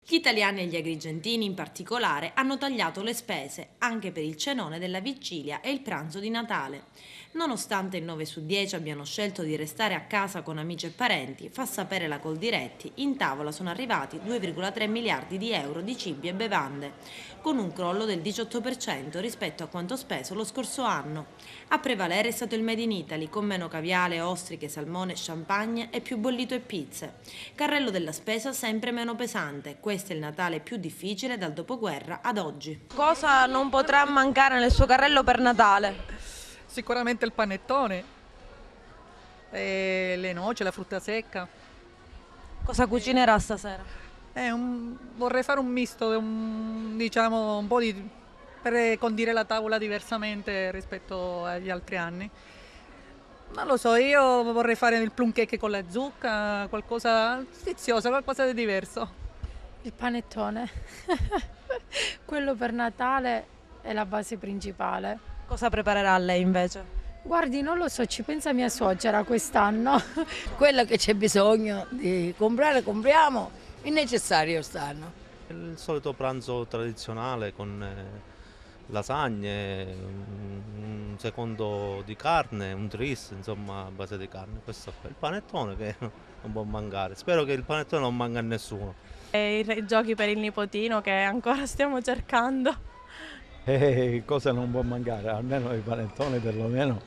Gli italiani e gli agrigentini in particolare hanno tagliato le spese anche per il cenone della vigilia e il pranzo di Natale. Nonostante il 9 su 10 abbiano scelto di restare a casa con amici e parenti, fa sapere la Coldiretti, in tavola sono arrivati 2,3 miliardi di euro di cibi e bevande, con un crollo del 18% rispetto a quanto speso lo scorso anno. A prevalere è stato il Made in Italy, con meno caviale, ostriche, salmone, champagne e più bollito e pizze. Carrello della spesa sempre meno pesante. Questo è il Natale più difficile dal dopoguerra ad oggi. Cosa non potrà mancare nel suo carrello per Natale? Sicuramente il panettone, e le noci, la frutta secca. Cosa cucinerà stasera? Vorrei fare un misto, diciamo un po' per condire la tavola diversamente rispetto agli altri anni. Non lo so, io vorrei fare il plum cake con la zucca, qualcosa sfizioso, qualcosa di diverso. Il panettone, quello per Natale è la base principale. Cosa preparerà lei invece? Guardi, non lo so, ci pensa mia suocera quest'anno. Quello che c'è bisogno di comprare, compriamo, il necessario stanno. Il solito pranzo tradizionale con lasagne, un secondo di carne, un tris, insomma, a base di carne. Questo qua. Il panettone che non può mancare. Spero che il panettone non manca a nessuno. E i giochi per il nipotino che ancora stiamo cercando. Cosa non può mancare? Almeno il panettone, perlomeno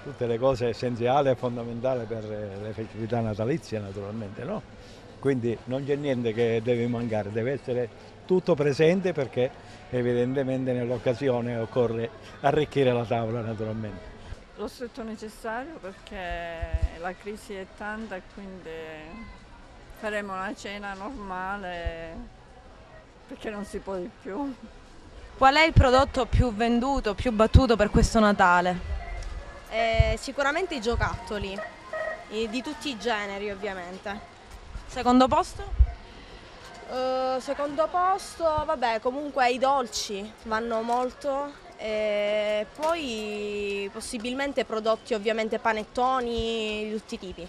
tutte le cose essenziali e fondamentali per le festività natalizie, naturalmente, no? Quindi non c'è niente che deve mancare, deve essere tutto presente perché evidentemente nell'occasione occorre arricchire la tavola, naturalmente. Lo stretto necessario perché la crisi è tanta e quindi faremo una cena normale perché non si può di più. Qual è il prodotto più venduto, più battuto per questo Natale? Sicuramente i giocattoli, di tutti i generi ovviamente. Secondo posto? Secondo posto, vabbè, comunque i dolci vanno molto, poi possibilmente prodotti ovviamente panettoni di tutti i tipi.